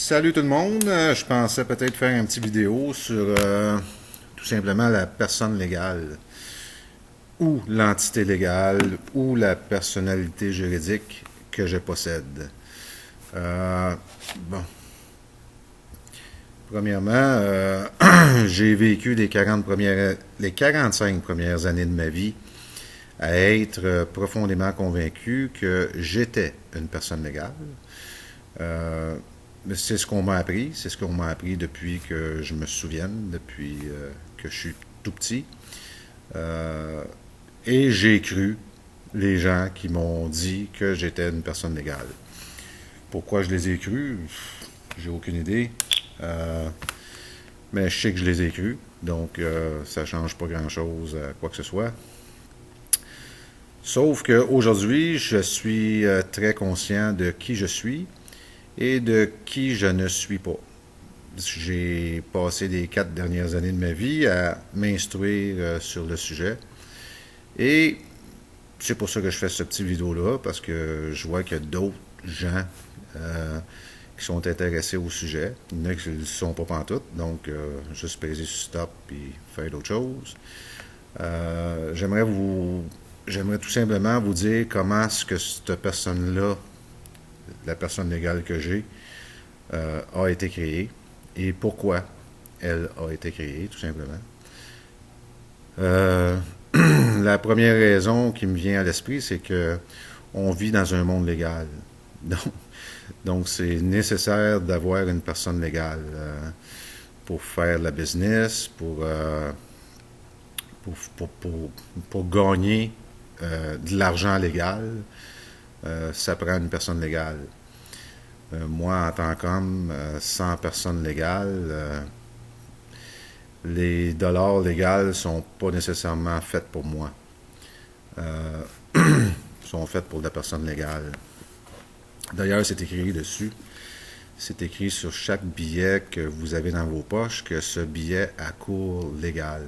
Salut tout le monde. Je pensais peut-être faire une petite vidéo sur tout simplement la personne légale ou l'entité légale ou la personnalité juridique que je possède. Euh, bon, premièrement, j'ai vécu les 45 premières années de ma vie à être profondément convaincu que j'étais une personne légale. Euh, c'est ce qu'on m'a appris, c'est ce qu'on m'a appris depuis que je me souvienne, depuis que je suis tout petit. Euh, et j'ai cru les gens qui m'ont dit que j'étais une personne légale. Pourquoi je les ai crus? J'ai aucune idée. Euh, mais je sais que je les ai crus, donc ça ne change pas grand-chose à quoi que ce soit. Sauf qu'aujourd'hui, je suis très conscient de qui je suis et de qui je ne suis pas. J'ai passé les 4 dernières années de ma vie à m'instruire sur le sujet. Et c'est pour ça que je fais ce petit vidéo-là, parce que je vois qu'il y a d'autres gens euh, qui sont intéressés au sujet. Il y en a qui ne le sont pas pantoute, donc juste peser sur stop et faire d'autres choses. J'aimerais tout simplement vous dire comment est-ce que cette personne-là, la personne légale que j'ai, a été créée et pourquoi elle a été créée, tout simplement. Euh, la première raison qui me vient à l'esprit, c'est que on vit dans un monde légal. Donc, donc c'est nécessaire d'avoir une personne légale pour faire la business, pour gagner de l'argent légal. Ça prend une personne légale. Moi, en tant qu'homme, sans personne légale, les dollars légaux sont pas nécessairement faits pour moi. Euh, sont faits pour la personne légale. D'ailleurs, c'est écrit dessus. C'est écrit sur chaque billet que vous avez dans vos poches que ce billet a cours légal.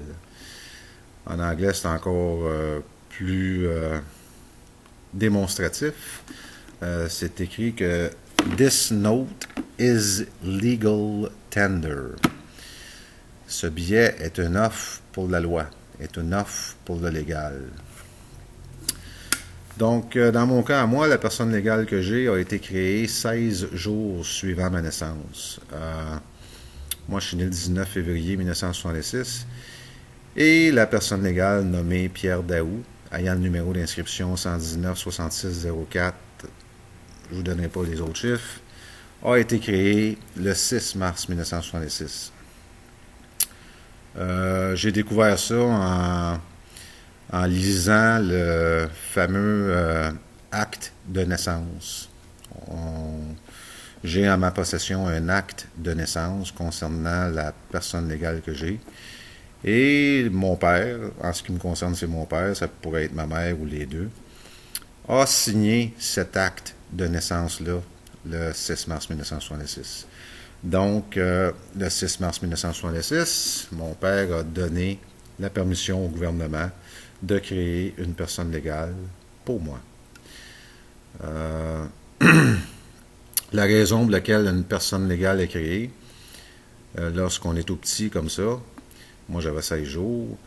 En anglais, c'est encore plus démonstratif. C'est écrit que This note is legal tender. Ce billet est une offre pour la loi, est une offre pour le légal. Donc, dans mon cas, à moi, la personne légale que j'ai a été créée 16 jours suivant ma naissance. Moi, je suis né le 19 février 1966. Et la personne légale nommée Pierre Daou, ayant le numéro d'inscription 119 66 04, je ne vous donnerai pas les autres chiffres, a été créée le 6 mars 1966. J'ai découvert ça en lisant le fameux acte de naissance. J'ai en ma possession un acte de naissance concernant la personne légale que j'ai. Et mon père, en ce qui me concerne, c'est mon père, ça pourrait être ma mère ou les deux, a signé cet acte de naissance-là le 6 mars 1966. Donc, le 6 mars 1966, mon père a donné la permission au gouvernement de créer une personne légale pour moi. La raison pour laquelle une personne légale est créée, lorsqu'on est tout petit comme ça, moi j'avais 16 jours,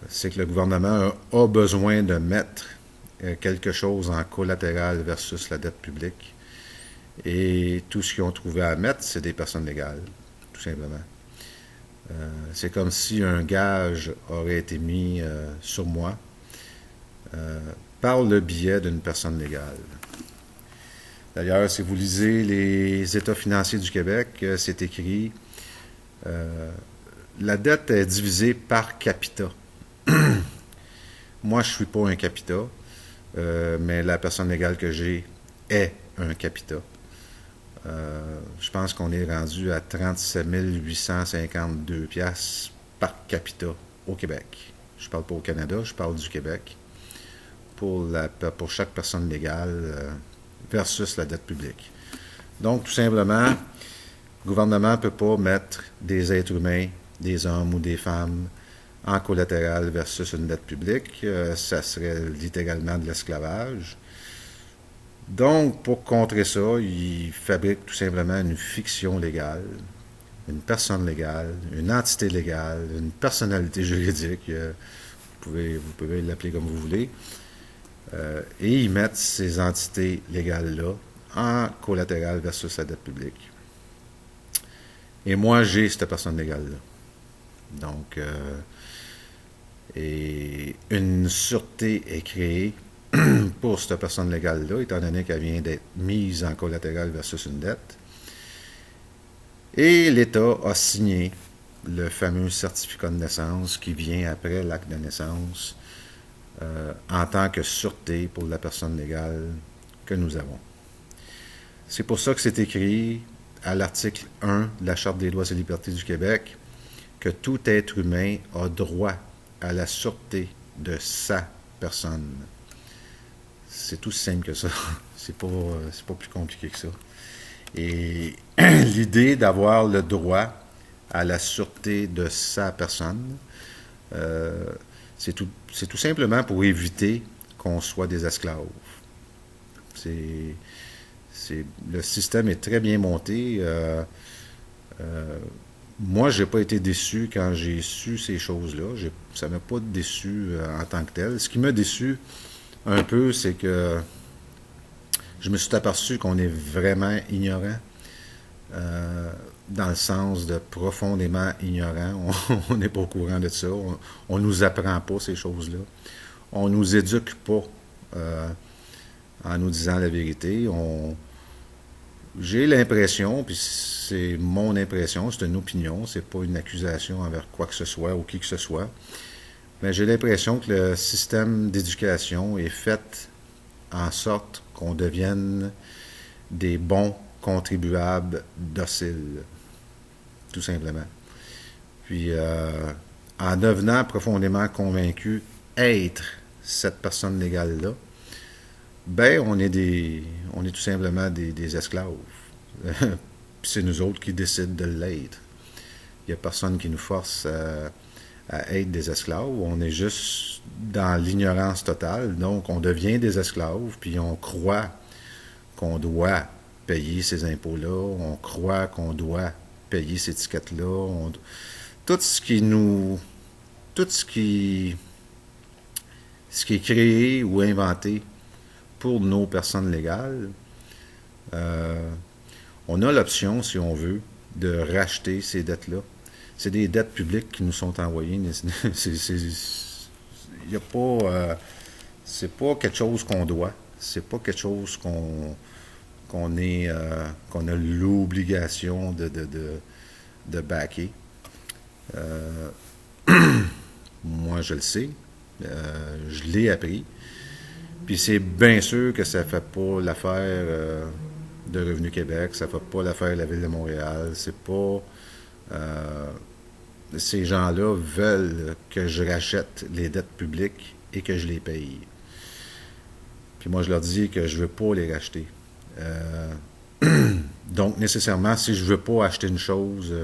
c'est que le gouvernement a besoin de mettre quelque chose en collatéral versus la dette publique. Et tout ce qu'ils ont trouvé à mettre, c'est des personnes légales, tout simplement. C'est comme si un gage aurait été mis sur moi par le biais d'une personne légale. D'ailleurs, si vous lisez les États financiers du Québec, c'est écrit la dette est divisée par capita. Moi, je ne suis pas un capita, mais la personne légale que j'ai est un capita. Je pense qu'on est rendu à 37 852 piastres par capita au Québec. Je ne parle pas au Canada, je parle du Québec. Pour chaque personne légale versus la dette publique. Donc, tout simplement, le gouvernement ne peut pas mettre des êtres humains, des hommes ou des femmes, en collatéral versus une dette publique. Ça serait littéralement de l'esclavage. Donc, pour contrer ça, ils fabriquent tout simplement une fiction légale, une personne légale, une entité légale, une personnalité juridique, vous pouvez l'appeler comme vous voulez, et ils mettent ces entités légales-là en collatéral versus la dette publique. Et moi, j'ai cette personne légale-là. Donc, et une sûreté est créée pour cette personne légale-là, étant donné qu'elle vient d'être mise en collatéral versus une dette. Et l'État a signé le fameux certificat de naissance qui vient après l'acte de naissance en tant que sûreté pour la personne légale que nous avons. C'est pour ça que c'est écrit à l'article 1 de la Charte des droits et libertés du Québec que tout être humain a droit à la sûreté de sa personne. C'est tout simple que ça. C'est pas plus compliqué que ça. Et l'idée d'avoir le droit à la sûreté de sa personne, c'est tout simplement pour éviter qu'on soit des esclaves. Le système est très bien monté. Moi, j'ai pas été déçu quand j'ai su ces choses-là. Ça m'a pas déçu en tant que tel. Ce qui m'a déçu un peu, c'est que je me suis aperçu qu'on est vraiment ignorant, dans le sens de profondément ignorant. On n'est pas au courant de ça. On nous apprend pas ces choses-là. On nous éduque pas en nous disant la vérité. J'ai l'impression, puis c'est mon impression, c'est une opinion, c'est pas une accusation envers quoi que ce soit ou qui que ce soit, mais j'ai l'impression que le système d'éducation est fait en sorte qu'on devienne des bons contribuables dociles, tout simplement. Puis, en devenant profondément convaincu être cette personne légale-là, ben, on est tout simplement des esclaves. Puis c'est nous autres qui décident de l'être. Il n'y a personne qui nous force à être des esclaves. On est juste dans l'ignorance totale. Donc, on devient des esclaves, puis on croit qu'on doit payer ces impôts-là. On croit qu'on doit payer ces étiquettes-là. Tout ce qui nous... Tout ce qui est créé ou inventé pour nos personnes légales, on a l'option, si on veut, de racheter ces dettes-là. C'est des dettes publiques qui nous sont envoyées. Y a pas, c'est pas quelque chose qu'on doit. C'est pas quelque chose qu'on a l'obligation de backer. Moi, je le sais. Je l'ai appris. Puis c'est bien sûr que ça fait pas l'affaire de Revenu Québec, ça fait pas l'affaire de la Ville de Montréal. C'est pas... ces gens-là veulent que je rachète les dettes publiques et que je les paye. Puis moi, je leur dis que je veux pas les racheter. Donc, nécessairement, si je veux pas acheter une chose,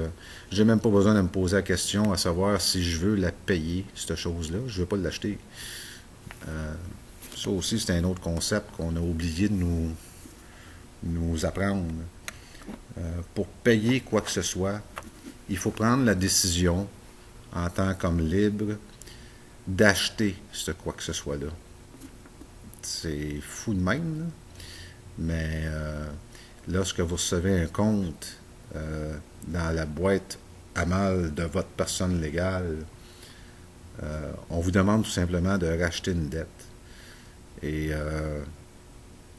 j'ai même pas besoin de me poser la question à savoir si je veux la payer, cette chose-là. Je veux pas l'acheter. Ça aussi, c'est un autre concept qu'on a oublié de nous apprendre. Pour payer quoi que ce soit, il faut prendre la décision, en tant qu'homme libre, d'acheter ce quoi que ce soit-là. C'est fou de même, là. Mais lorsque vous recevez un compte dans la boîte à mal de votre personne légale, on vous demande tout simplement de racheter une dette. Et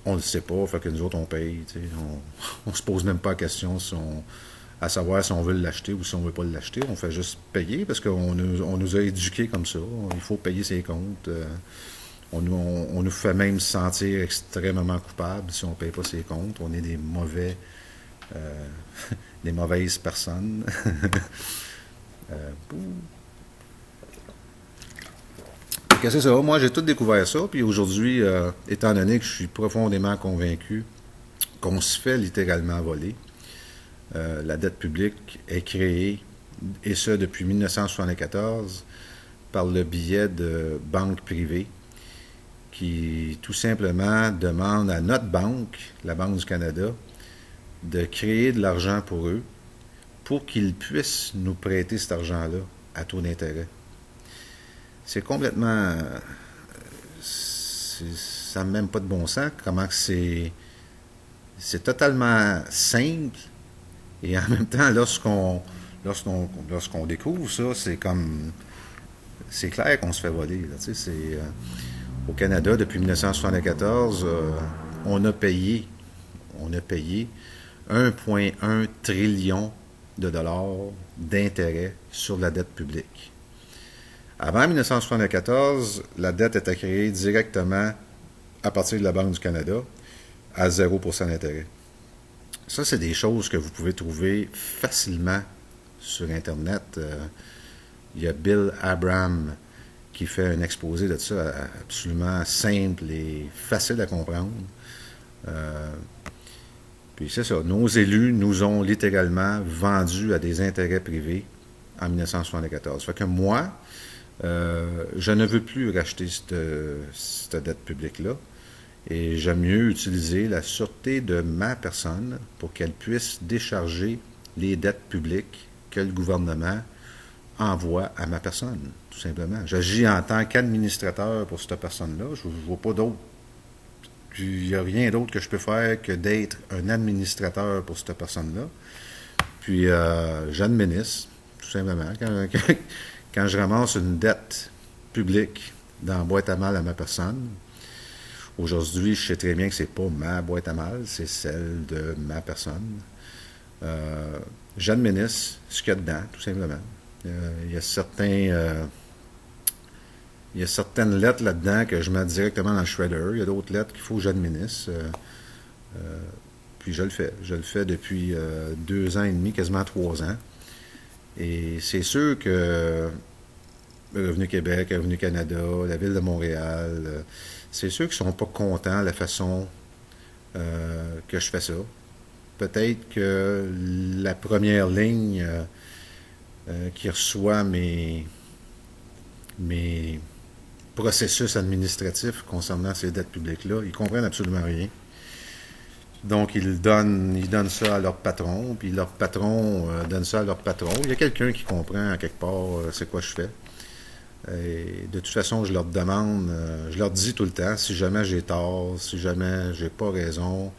on ne le sait pas, fait que nous autres, on paye. On ne se pose même pas la question à savoir si on veut l'acheter ou si on ne veut pas l'acheter. On fait juste payer parce qu'on nous a éduqués comme ça. Il faut payer ses comptes. On nous fait même se sentir extrêmement coupables si on ne paye pas ses comptes. On est des mauvaises personnes. C'est ça. Moi, j'ai tout découvert ça. Puis aujourd'hui, étant donné que je suis profondément convaincu qu'on se fait littéralement voler, la dette publique est créée, et ce depuis 1974, par le biais de banques privées qui tout simplement demande à notre banque, la Banque du Canada, de créer de l'argent pour eux pour qu'ils puissent nous prêter cet argent-là à taux d'intérêt. C'est complètement... ça n'a même pas de bon sens. Comment que c'est totalement simple et en même temps, lorsqu'on découvre ça, c'est comme... C'est clair qu'on se fait voler. Là, au Canada, depuis 1974, on a payé 1,1 trillion de dollars d'intérêts sur la dette publique. Avant 1974, la dette était créée directement à partir de la Banque du Canada à 0% d'intérêt. Ça, c'est des choses que vous pouvez trouver facilement sur Internet. Il y a Bill Abraham qui fait un exposé de ça absolument simple et facile à comprendre. Puis c'est ça, nos élus nous ont littéralement vendus à des intérêts privés en 1974. Fait que moi, je ne veux plus racheter cette dette publique-là et j'aime mieux utiliser la sûreté de ma personne pour qu'elle puisse décharger les dettes publiques que le gouvernement envoie à ma personne, tout simplement. J'agis en tant qu'administrateur pour cette personne-là. Je ne vois pas d'autre. Il n'y a rien d'autre que je peux faire que d'être un administrateur pour cette personne-là. Puis, j'administre, tout simplement. Quand je ramasse une dette publique dans la boîte à mal à ma personne, aujourd'hui, je sais très bien que c'est pas ma boîte à mal, c'est celle de ma personne. J'administre ce qu'il y a dedans, tout simplement. Il y a certaines lettres là-dedans que je mets directement dans le shredder. Il y a d'autres lettres qu'il faut que j'administre. Puis je le fais. Je le fais depuis 2 ans et demi, quasiment 3 ans. Et c'est sûr que Revenu Québec, Revenu Canada, la Ville de Montréal, c'est sûr qu'ils ne sont pas contents de la façon que je fais ça. Peut-être que la première ligne qui reçoit mes processus administratifs concernant ces dettes publiques-là, ils comprennent absolument rien. Donc, ils donnent ça à leur patron, puis leur patron donne ça à leur patron. Il y a quelqu'un qui comprend à quelque part c'est quoi je fais. Et de toute façon, je leur demande, je leur dis tout le temps, si jamais j'ai tort, si jamais j'ai pas raison,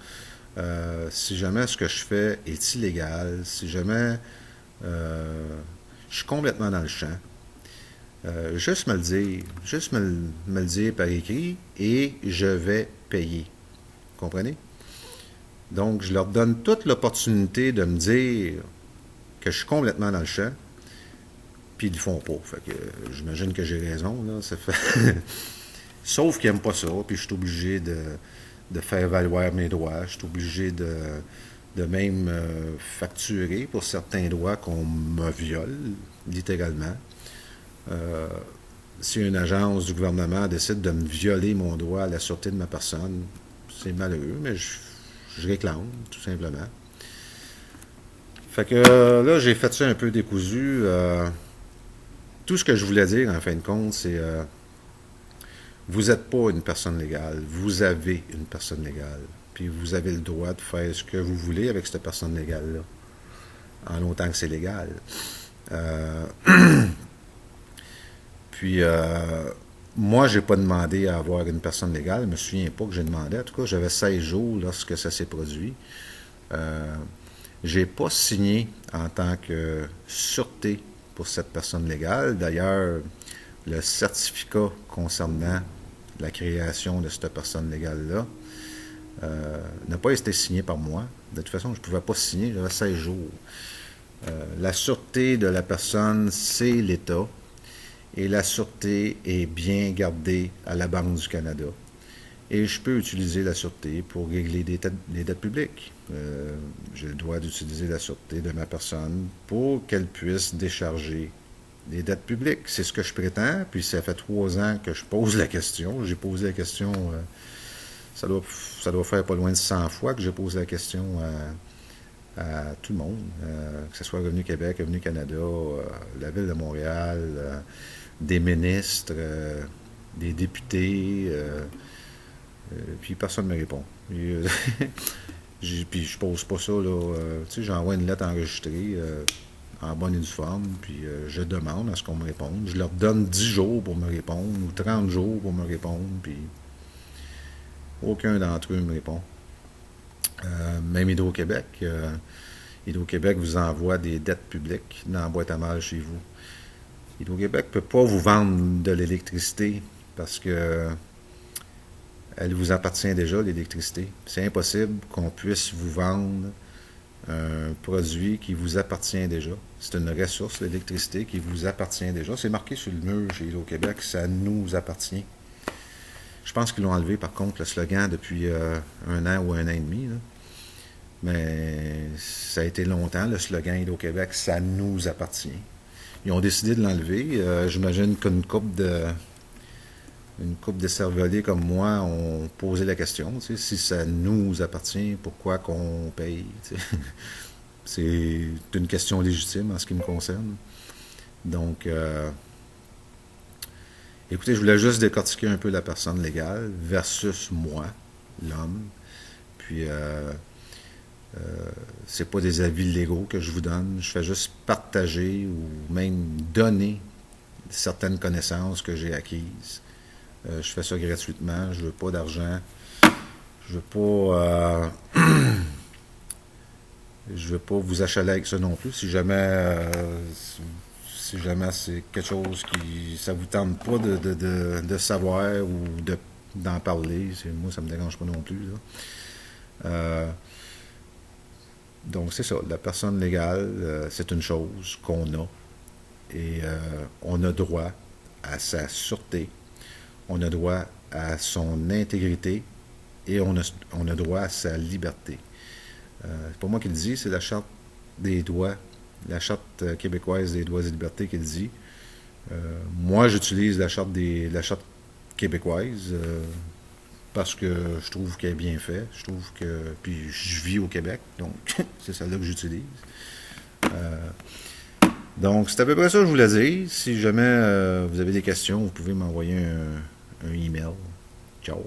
si jamais ce que je fais est illégal, si jamais je suis complètement dans le champ, juste me le dire, juste me le dire par écrit et je vais payer. Vous comprenez? Donc, je leur donne toute l'opportunité de me dire que je suis complètement dans le champ, puis ils ne le font pas. Fait que j'imagine que j'ai raison, là. Ça fait... Sauf qu'ils n'aiment pas ça, puis je suis obligé de faire valoir mes droits, je suis obligé de même facturer pour certains droits qu'on me viole, littéralement. Si une agence du gouvernement décide de me violer mon droit à la sûreté de ma personne, c'est malheureux, mais je réclame, tout simplement. Fait que là, j'ai fait ça un peu décousu. Tout ce que je voulais dire, en fin de compte, c'est vous n'êtes pas une personne légale, vous avez une personne légale. Puis vous avez le droit de faire ce que vous voulez avec cette personne légale-là, en longtemps que c'est légal. Puis, moi, j'ai pas demandé à avoir une personne légale. Je me souviens pas que j'ai demandé. En tout cas, j'avais 16 jours lorsque ça s'est produit. J'ai pas signé en tant que sûreté pour cette personne légale. D'ailleurs, le certificat concernant la création de cette personne légale-là n'a pas été signé par moi. De toute façon, je ne pouvais pas signer, j'avais 16 jours. La sûreté de la personne, c'est l'État. Et la sûreté est bien gardée à la Banque du Canada. Et je peux utiliser la sûreté pour régler les dettes publiques. J'ai le droit d'utiliser la sûreté de ma personne pour qu'elle puisse décharger les dettes publiques. C'est ce que je prétends, puis ça fait 3 ans que je pose la question. J'ai posé la question, ça doit faire pas loin de 100 fois que j'ai posé la question à tout le monde, que ce soit Revenu Québec, Revenu Canada, la Ville de Montréal, des ministres, des députés, puis personne ne me répond. Puis je pose pas ça, là. Tu sais, j'envoie une lettre enregistrée en bonne et due forme, puis je demande à ce qu'on me réponde. Je leur donne 10 jours pour me répondre, ou 30 jours pour me répondre, puis aucun d'entre eux me répond. Même Hydro-Québec. Hydro-Québec vous envoie des dettes publiques dans la boîte à mal chez vous. Hydro-Québec ne peut pas vous vendre de l'électricité parce que elle vous appartient déjà, l'électricité. C'est impossible qu'on puisse vous vendre un produit qui vous appartient déjà. C'est une ressource, l'électricité, qui vous appartient déjà. C'est marqué sur le mur chez Hydro-Québec, ça nous appartient. Je pense qu'ils l'ont enlevé, par contre, le slogan depuis un an ou un an et demi. Là. Mais ça a été longtemps, le slogan Hydro-Québec, ça nous appartient. Ils ont décidé de l'enlever. J'imagine qu'une couple de cervelés comme moi ont posé la question, tu sais, si ça nous appartient, pourquoi qu'on paye? Tu sais. C'est une question légitime en ce qui me concerne. Donc, écoutez, je voulais juste décortiquer un peu la personne légale versus moi, l'homme. Puis, c'est pas des avis légaux que je vous donne. Je fais juste partager ou même donner certaines connaissances que j'ai acquises. Je fais ça gratuitement. Je veux pas d'argent. Je veux pas. Je veux pas vous achaler avec ça non plus. Si jamais c'est quelque chose qui ça vous tente pas de savoir ou d'en parler, moi ça me dérange pas non plus. Là. Donc c'est ça. La personne légale, c'est une chose qu'on a et on a droit à sa sûreté. On a droit à son intégrité et on a droit à sa liberté. C'est pas moi qui le dis, c'est la charte des droits, la charte québécoise des droits et libertés qui le dit. Moi, j'utilise la charte québécoise parce que je trouve qu'elle est bien faite. Je trouve que. Puis je vis au Québec, donc c'est celle-là que j'utilise. Donc, c'est à peu près ça que je voulais dire. Si jamais vous avez des questions, vous pouvez m'envoyer un email. Ciao.